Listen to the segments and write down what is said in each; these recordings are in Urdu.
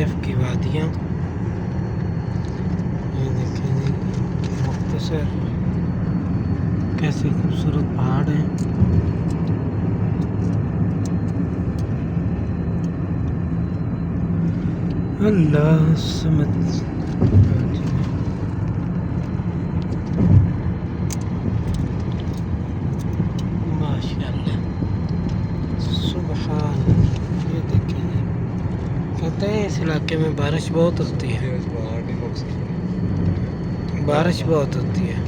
طائف کی وادیاں. یہ دیکھیں جی مختصر کیسے خوبصورت پہاڑ ہیں. اللہ سمجھ ماشاء اللہ سبحان. یہ دیکھیں جی کہتے ہیں اس علاقے میں بارش بہت ہوتی ہے. بارش بہت ہوتی ہے.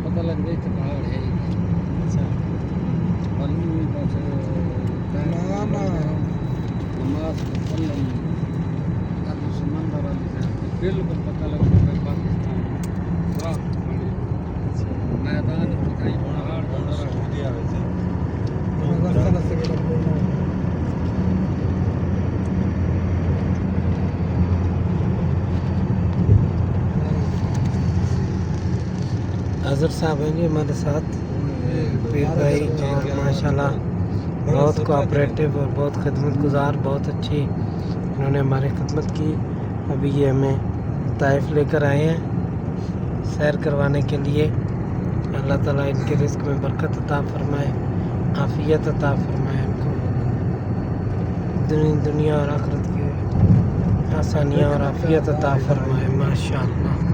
پتہ لگ گئی کہ پہاڑ ہے نماز سمندر بالکل پتہ لگ گیا پاکستان میدان حضرت صاحب ہیں جی ہمارے ساتھ پیر بھائی اور ماشاءاللہ بہت کوآپریٹیو اور بہت خدمت گزار, بہت اچھی انہوں نے ہماری خدمت کی. ابھی یہ ہمیں طائف لے کر آئے ہیں سیر کروانے کے لیے. اللہ تعالیٰ ان کے رزق میں برکت عطا فرمائے, عافیت عطا فرمائے, ان کو دنیا اور آخرت کی آسانیاں اور عافیت عطا فرمائے. ماشاءاللہ.